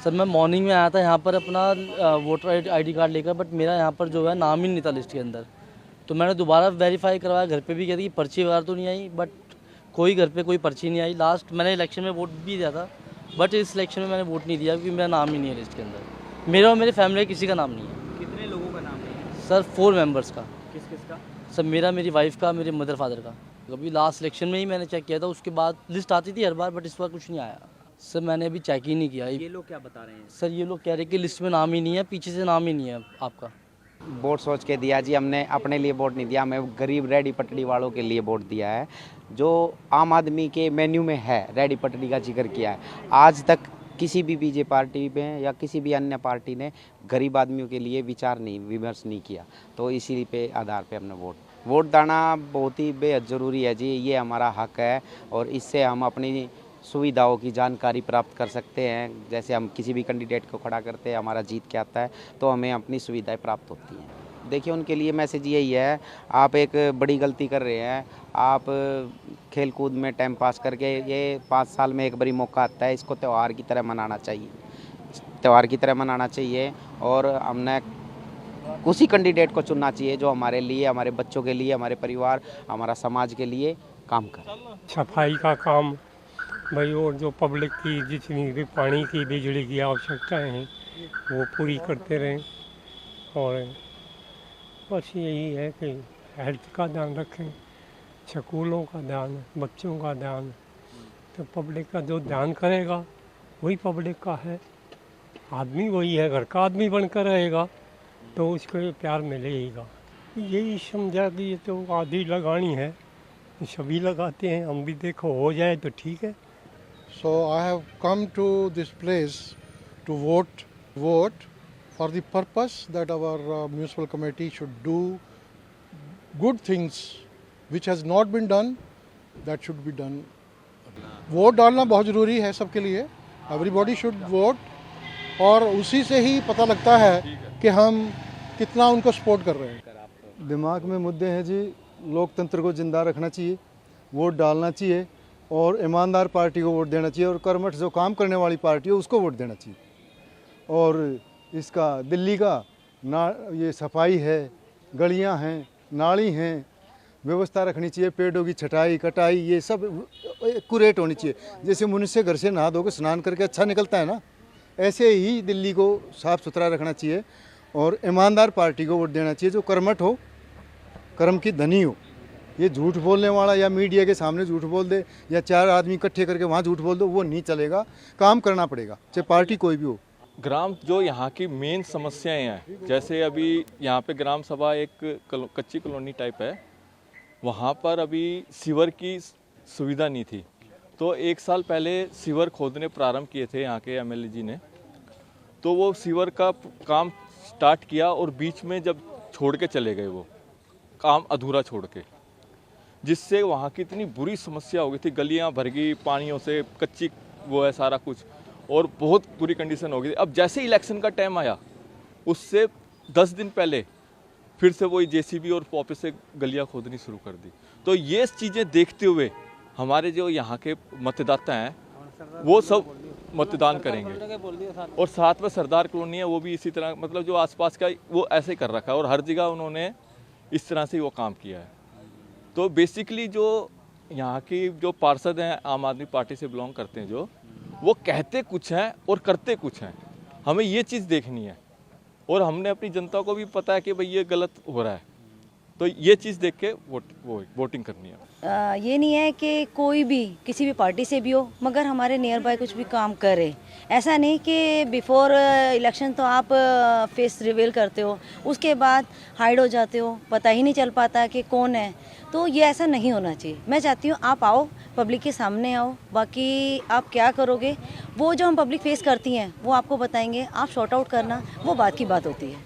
Sir मैं morning में आया था यहाँ पर अपना वोटर आईडी कार्ड लेकर, बट मेरा यहाँ पर जो है नाम ही नहीं था लिस्ट के अंदर। तो मैंने दोबारा वेरीफाई करवाया, घर पे भी कहती कि पर्ची वगैरह तो नहीं आई, बट कोई घर पे कोई पर्ची नहीं आई। लास्ट मैंने इलेक्शन में वोट भी दिया था, बट इस इलेक्शन में मैंने वोट नहीं दिया क्योंकि मेरा नाम ही नहीं है लिस्ट के अंदर। मेरा और मेरे फैमिली किसी का नाम नहीं है। कितने लोगों का नाम है सर 4 मेंबर्स का। किस किस का? सर मेरा, मेरी वाइफ का, मेरे मदर फादर का। अभी लास्ट इलेक्शन में ही मैंने चेक किया था, उसके बाद लिस्ट आती थी हर बार, बट इस बार कुछ नहीं आया। सर मैंने अभी चेक ही नहीं किया। ये लोग क्या बता रहे हैं? सर ये लोग कह रहे हैं कि लिस्ट में नाम ही नहीं है, पीछे से नाम ही नहीं है आपका। वोट सोच के दिया जी, हमने अपने लिए वोट नहीं दिया, हमें गरीब रेडी पटड़ी वालों के लिए वोट दिया है। जो आम आदमी के मेन्यू में है, रेडी पटड़ी का जिक्र किया है। आज तक किसी भी बीजेपी पार्टी में या किसी भी अन्य पार्टी ने गरीब आदमियों के लिए विचार नहीं, विमर्श नहीं किया। तो इसी पे आधार पे हमने वोट देना बहुत ही बेहद ज़रूरी है जी। ये हमारा हक है और इससे हम अपनी सुविधाओं की जानकारी प्राप्त कर सकते हैं। जैसे हम किसी भी कैंडिडेट को खड़ा करते हैं, हमारा जीत के आता है तो हमें अपनी सुविधाएं प्राप्त होती हैं। देखिए उनके लिए मैसेज यही है, आप एक बड़ी गलती कर रहे हैं। आप खेल कूद में टाइम पास करके, ये 5 साल में एक बारी मौका आता है, इसको त्यौहार की तरह मनाना चाहिए, त्यौहार की तरह मनाना चाहिए। और हमने उसी कैंडिडेट को चुनना चाहिए जो हमारे लिए, हमारे बच्चों के लिए, हमारे परिवार, हमारा समाज के लिए काम करे। सफाई का काम भाई, और जो पब्लिक की जितनी भी पानी की, बिजली की आवश्यकताएं हैं वो पूरी करते रहें। और बस यही है कि हेल्थ का ध्यान रखें, स्कूलों का ध्यान, बच्चों का ध्यान। तो पब्लिक का जो ध्यान करेगा वही पब्लिक का है। आदमी वही है, घर का आदमी बनकर रहेगा तो उसको प्यार मिलेगा। यही समझा कि ये तो आधी लगानी है, सभी लगाते हैं, हम भी देखो हो जाए तो ठीक है। So I have come to this place to vote for the purpose that our municipal committee should do good things which has not been done, that should be done. Vote डालना बहुत ज़रूरी है सबके लिए, everybody should vote, और उसी से ही पता लगता है कि हम कितना उनको सपोर्ट कर रहे हैं। दिमाग में मुद्दे हैं जी, लोकतंत्र को जिंदा रखना चाहिए, वोट डालना चाहिए और ईमानदार पार्टी को वोट देना चाहिए, और कर्मठ जो काम करने वाली पार्टी है उसको वोट देना चाहिए। और इसका दिल्ली का ये सफाई है, गलियां हैं, नाली हैं, व्यवस्था रखनी चाहिए, पेड़ों की छटाई कटाई ये सब एक्यूरेट होनी चाहिए। जैसे मनुष्य घर से नहा धो के स्नान करके अच्छा निकलता है ना, ऐसे ही दिल्ली को साफ़ सुथरा रखना चाहिए और ईमानदार पार्टी को वोट देना चाहिए जो कर्मठ हो, कर्म की धनी हो। ये झूठ बोलने वाला या मीडिया के सामने झूठ बोल दे या 4 आदमी इकट्ठे करके वहाँ झूठ बोल दो, वो नहीं चलेगा। काम करना पड़ेगा, चाहे पार्टी कोई भी हो। ग्राम जो यहाँ की मेन समस्याएं हैं, जैसे अभी यहाँ पे ग्राम सभा एक कच्ची कॉलोनी टाइप है, वहाँ पर अभी सीवर की सुविधा नहीं थी। तो 1 साल पहले सीवर खोदने प्रारंभ किए थे यहाँ के एमएलए जी ने। तो वो सीवर का काम स्टार्ट किया और बीच में जब छोड़ के चले गए, वो काम अधूरा छोड़ के, जिससे वहाँ की इतनी बुरी समस्या हो गई थी। गलियाँ भर गई पानियों से, कच्ची वो है सारा कुछ, और बहुत बुरी कंडीशन हो गई थी। अब जैसे इलेक्शन का टाइम आया, उससे 10 दिन पहले फिर से वही जेसीबी और वापस से गलियाँ खोदनी शुरू कर दी। तो ये चीज़ें देखते हुए हमारे जो यहाँ के मतदाता हैं वो सब मतदान करेंगे। और साथ में सरदार कॉलोनी है, वो भी इसी तरह, मतलब जो आसपास का वो ऐसे कर रखा है और हर जगह उन्होंने इस तरह से वो काम किया है। तो बेसिकली जो यहाँ की जो पार्षद हैं, आम आदमी पार्टी से बिलोंग करते हैं, जो वो कहते कुछ हैं और करते कुछ हैं। हमें ये चीज़ देखनी है और हमने अपनी जनता को भी पता है कि भाई ये गलत हो रहा है, तो ये चीज़ देख के वोटिंग करनी है। ये नहीं है कि कोई भी किसी भी पार्टी से भी हो, मगर हमारे नियर बाय कुछ भी काम करे। ऐसा नहीं कि बिफोर इलेक्शन तो आप फेस रिवील करते हो, उसके बाद हाइड हो जाते हो, पता ही नहीं चल पाता कि कौन है। तो ये ऐसा नहीं होना चाहिए। मैं चाहती हूँ आप आओ, पब्लिक के सामने आओ, बाकी आप क्या करोगे वो जो हम पब्लिक फेस करती हैं वो आपको बताएंगे। आप शॉर्ट आउट करना वो बात की बात होती है।